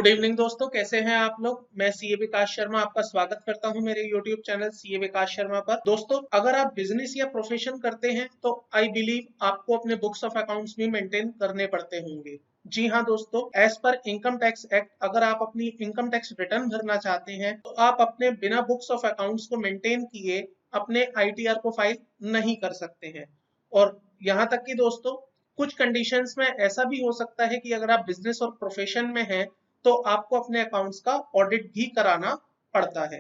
Good evening दोस्तों, कैसे हैं आप लोग। मैं सीए विकास शर्मा आपका स्वागत करता हूं मेरे यूट्यूब चैनल सीए विकास शर्मा पर। दोस्तों, अगर आप बिजनेस या प्रोफेशन करते हैं तो आई बिलीव आपको अपने बुक्स ऑफ अकाउंट्स भी मेंटेन करने पड़ते होंगे। जी हाँ दोस्तों, as per income tax act अगर आप अपनी इनकम टैक्स रिटर्न भरना चाहते हैं तो आप अपने बिना बुक्स ऑफ अकाउंट्स को मेंटेन किए अपने आईटीआर को फाइल नहीं कर सकते हैं। और यहाँ तक कि दोस्तों, कुछ कंडीशंस में ऐसा भी हो सकता है कि अगर आप बिजनेस और प्रोफेशन में हैं तो आपको अपने अकाउंट्स का ऑडिट भी कराना पड़ता है।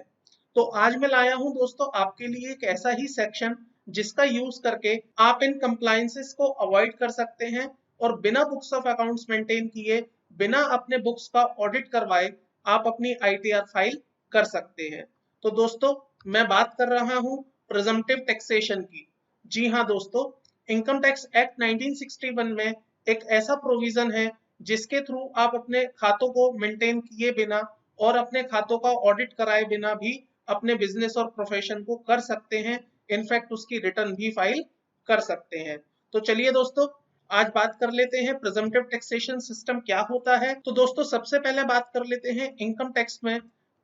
तो आज मैं लाया हूं दोस्तों आपके लिए एक ऐसा ही सेक्शन जिसका यूज करके आप इन कंप्लायंसेस को अवॉइड कर सकते हैं और बिना बुक्स ऑफ अकाउंट्स मेंटेन किए, बिना अपने बुक्स का ऑडिट करवाए आप अपनी आईटीआर फाइल कर सकते हैं। तो दोस्तों, मैं बात कर रहा हूं प्रिजम्पटिव टैक्सेशन की। जी हाँ दोस्तों, इनकम टैक्स एक्ट 1961 में एक ऐसा प्रोविजन है जिसके थ्रू आप अपने खातों को मेंटेन किए बिना और अपने खातों का ऑडिट कराए बिना भी अपने बिजनेस और प्रोफेशन को कर सकते हैं। इनफैक्ट उसकी रिटर्न भी फाइल कर सकते हैं। तो चलिए दोस्तों, आज बात कर लेते हैं प्रिजम्पटिव टैक्सेशन सिस्टम क्या होता है। तो दोस्तों, सबसे पहले बात कर लेते हैं इनकम टैक्स में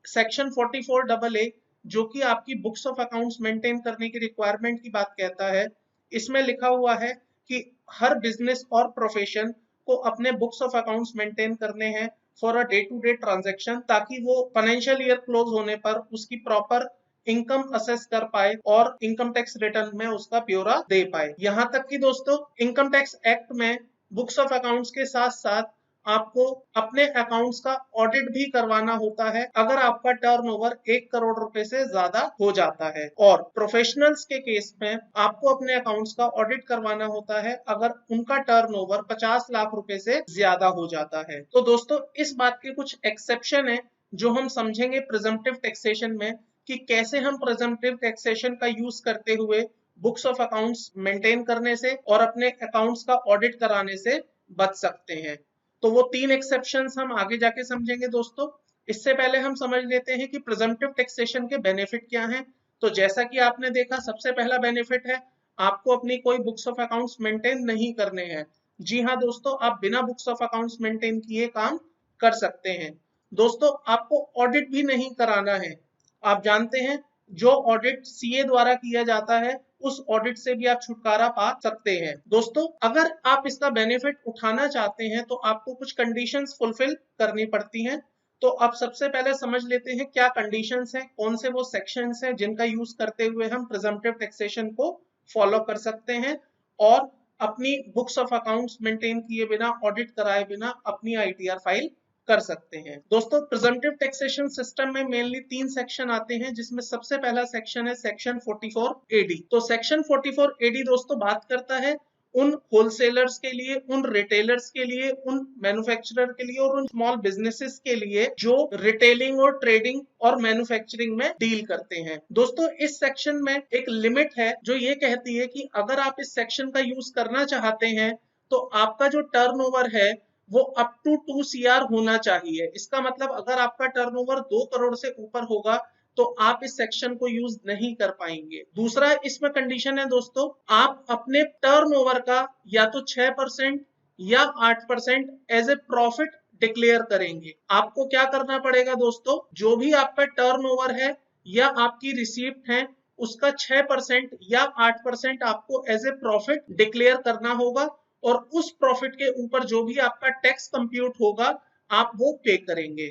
सेक्शन 44AA, जो कि आपकी बुक्स ऑफ अकाउंट्स मेंटेन करने की रिक्वायरमेंट की बात कहता है। इसमें लिखा हुआ है कि हर बिजनेस और प्रोफेशन को अपने बुक्स ऑफ अकाउंट्स मेंटेन करने हैं for a day to day transaction, ताकि वो फाइनेंशियल ईयर क्लोज होने पर उसकी प्रॉपर इनकम असेस कर पाए और इनकम टैक्स रिटर्न में उसका ब्यौरा दे पाए। यहाँ तक कि दोस्तों, इनकम टैक्स एक्ट में बुक्स ऑफ अकाउंट्स के साथ साथ आपको अपने अकाउंट्स का ऑडिट भी करवाना होता है अगर आपका टर्नओवर 1 करोड़ रुपए से ज्यादा हो जाता है। और प्रोफेशनल्स के केस में आपको अपने अकाउंट्स का ऑडिट करवाना होता है अगर उनका टर्नओवर 50 लाख रुपए से ज्यादा हो जाता है। तो दोस्तों, इस बात के कुछ एक्सेप्शन है जो हम समझेंगे प्रिजम्पटिव टैक्सेशन में, कि कैसे हम प्रिजम्पटिव टैक्सेशन का यूज करते हुए बुक्स ऑफ अकाउंट्स मेंटेन करने से और अपने अकाउंट्स का ऑडिट कराने से बच सकते हैं। तो वो 3 एक्सेप्शंस हम आगे जाके समझेंगे दोस्तों। इससे पहले हम समझ लेते हैं कि प्रिजम्पटिव टैक्सेशन के बेनिफिट क्या हैं। तो जैसा कि आपने देखा, सबसे पहला बेनिफिट है आपको अपनी कोई बुक्स ऑफ अकाउंट्स मेंटेन नहीं करने हैं। जी हाँ दोस्तों, आप बिना बुक्स ऑफ अकाउंट्स मेंटेन किए काम कर सकते हैं। दोस्तों, आपको ऑडिट भी नहीं कराना है। आप जानते हैं, जो ऑडिट सीए द्वारा किया जाता है उस ऑडिट से भी आप छुटकारा पा सकते हैं। दोस्तों, अगर आप इसका बेनिफिट उठाना चाहते हैं तो आपको कुछ कंडीशंस फुलफिल करनी पड़ती हैं। तो अब सबसे पहले समझ लेते हैं क्या कंडीशंस हैं, कौन से वो सेक्शंस हैं जिनका यूज करते हुए हम प्रिजम्पटिव टैक्सेशन को फॉलो कर सकते हैं और अपनी बुक्स ऑफ अकाउंट्स मेंटेन किए बिना, ऑडिट कराए बिना अपनी आईटीआर फाइल कर सकते हैं। दोस्तों, प्रिजम्पटिव टैक्सेशन सिस्टम में मेनली 3 सेक्शन आते हैं, जिसमें सबसे पहला सेक्शन है सेक्शन 44AD। तो सेक्शन 44AD दोस्तों बात करता है उन होलसेलर्स के लिए, उन रिटेलर्स के लिए, उन मैन्युफैक्चरर के लिए और उन स्मॉल बिजनेसेस के लिए जो रिटेलिंग और ट्रेडिंग और मैन्युफैक्चरिंग में डील करते हैं। दोस्तों, इस सेक्शन में एक लिमिट है जो ये कहती है कि अगर आप इस सेक्शन का यूज करना चाहते हैं तो आपका जो टर्नओवर है वो अप टू 2 CR होना चाहिए। इसका मतलब अगर आपका टर्नओवर 2 करोड़ से ऊपर होगा तो आप इस सेक्शन को यूज नहीं कर पाएंगे। दूसरा इसमें कंडीशन है दोस्तों, आप अपने टर्नओवर का या तो 6% या 8% एज ए प्रॉफिट डिक्लेयर करेंगे। आपको क्या करना पड़ेगा दोस्तों, जो भी आपका टर्नओवर है या आपकी रिसीप्ट है उसका 6% या 8% आपको एज ए प्रॉफिट डिक्लेयर करना होगा और उस प्रॉफिट के ऊपर जो भी आपका टैक्स कंप्यूट होगा आप वो पे करेंगे।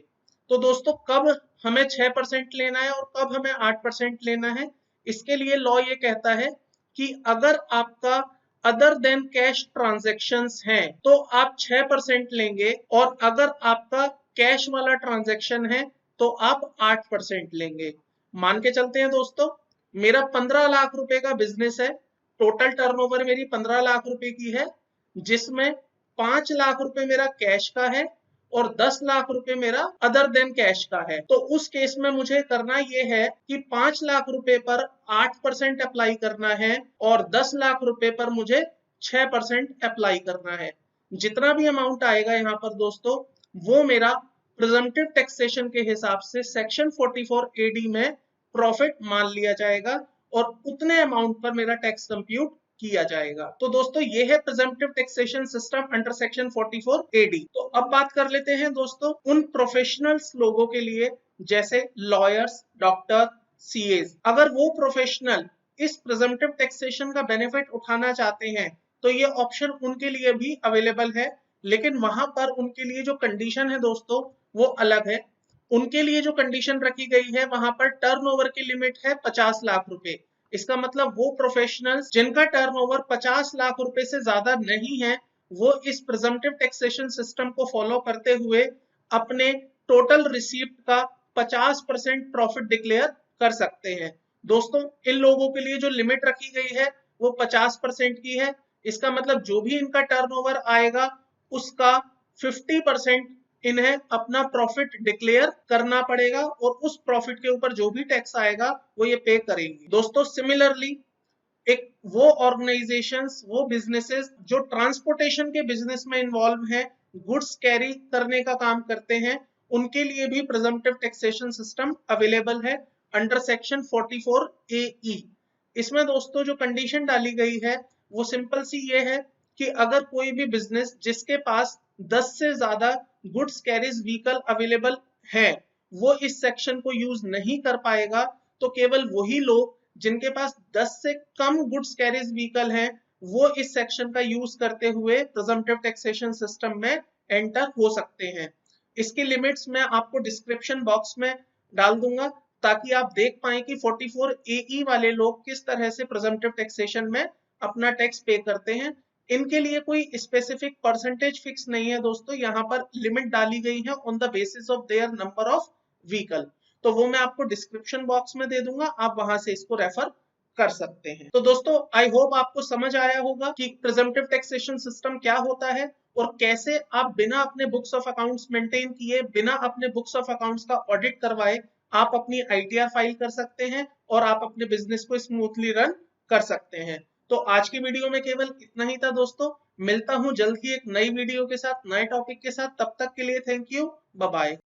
तो दोस्तों, कब हमें 6% लेना है और कब हमें 8% लेना है, इसके लिए लॉ ये कहता है कि अगर आपका अदर देन कैश ट्रांजैक्शंस हैं तो आप 6% लेंगे और अगर आपका कैश वाला ट्रांजैक्शन है तो आप 8% लेंगे। मान के चलते हैं दोस्तों, मेरा 15 लाख रुपए का बिजनेस है, टोटल टर्नओवर मेरी 15 लाख रुपए की है, जिसमें 5 लाख रुपए मेरा कैश का है और 10 लाख रुपए मेरा अदर देन कैश का है। तो उस केस में मुझे करना यह है कि 5 लाख रुपए पर 8% अप्लाई करना है और 10 लाख रुपए पर मुझे 6% अप्लाई करना है। जितना भी अमाउंट आएगा यहाँ पर दोस्तों, वो मेरा प्रिजम्पटिव टैक्सेशन के हिसाब से सेक्शन 44AD में प्रॉफिट मान लिया जाएगा और उतने अमाउंट पर मेरा टैक्स कंप्यूट किया जाएगा। तो दोस्तों ये है presumptive taxation system under section 44 AD। तो अब बात कर लेते हैं दोस्तों उन प्रोफेशनल्स लोगों के लिए जैसे लॉयर्स, डॉक्टर, सीएस। अगर वो प्रोफेशनल इस प्रिजम्पटिव टैक्सेशन का बेनिफिट उठाना चाहते हैं तो ये ऑप्शन उनके लिए भी अवेलेबल है, लेकिन वहां पर उनके लिए जो कंडीशन है दोस्तों वो अलग है। उनके लिए जो कंडीशन रखी गई है वहां पर टर्नओवर की लिमिट है 50 लाख रुपए। इसका मतलब वो प्रोफेशनल्स जिनका टर्नओवर 50 लाख रुपए से ज्यादा नहीं है वो इस प्रिजम्पटिव टैक्सेशन सिस्टम को फॉलो करते हुए अपने टोटल रिसीप्ट का 50% प्रॉफिट डिक्लेयर कर सकते हैं। दोस्तों इन लोगों के लिए जो लिमिट रखी गई है वो 50% की है। इसका मतलब जो भी इनका टर्नओवर आएगा उसका 50% इन्हें अपना प्रॉफिट डिक्लेयर करना पड़ेगा और उस प्रॉफिट के ऊपर जो भी टैक्स आएगा वो ये पे करेंगे। दोस्तों सिमिलरली एक वो ऑर्गेनाइजेशंस, वो बिजनेसेस जो ट्रांसपोर्टेशन के बिजनेस में इन्वॉल्व हैं, गुड्स कैरी करने का काम करते हैं, उनके लिए भी प्रिजम्पटिव टैक्सेशन सिस्टम अवेलेबल है अंडर सेक्शन 44 AE। इसमें दोस्तों जो कंडीशन डाली गई है वो सिंपल सी ये है कि अगर कोई भी बिजनेस जिसके पास 10 से ज्यादा गुड्स कैरीज व्हीकल अवेलेबल है वो इस सेक्शन को यूज नहीं कर पाएगा, तो केवल वही लोग जिनके पास 10 से कम गुड्स कैरीज व्हीकल हैं वो इस सेक्शन का यूज करते हुए प्रिजम्पटिव टैक्सेशन सिस्टम में एंटर हो सकते हैं। इसकी लिमिट्स मैं आपको डिस्क्रिप्शन बॉक्स में डाल दूंगा ताकि आप देख पाए कि 44 AE वाले लोग किस तरह से प्रिजम्पटिव टैक्सेशन में अपना टैक्स पे करते हैं। इनके लिए कोई स्पेसिफिक परसेंटेज फिक्स नहीं है दोस्तों, यहाँ पर लिमिट डाली गई है on the basis of their number of vehicle. तो वो मैं आपको डिस्क्रिप्शन बॉक्स में दे दूंगा, आप वहां से इसको रेफर कर सकते हैं। तो दोस्तों आई होप आपको समझ आया होगा कि प्रिजम्पटिव टैक्सेशन सिस्टम क्या होता है और कैसे आप बिना अपने बुक्स ऑफ अकाउंट्स मेंटेन किए, बिना अपने बुक्स ऑफ अकाउंट्स का ऑडिट करवाए आप अपनी ITR फाइल कर सकते हैं और आप अपने बिजनेस को स्मूथली रन कर सकते हैं। तो आज की वीडियो में केवल इतना ही था दोस्तों। मिलता हूं जल्द ही एक नई वीडियो के साथ, नए टॉपिक के साथ। तब तक के लिए थैंक यू, बाय बाय।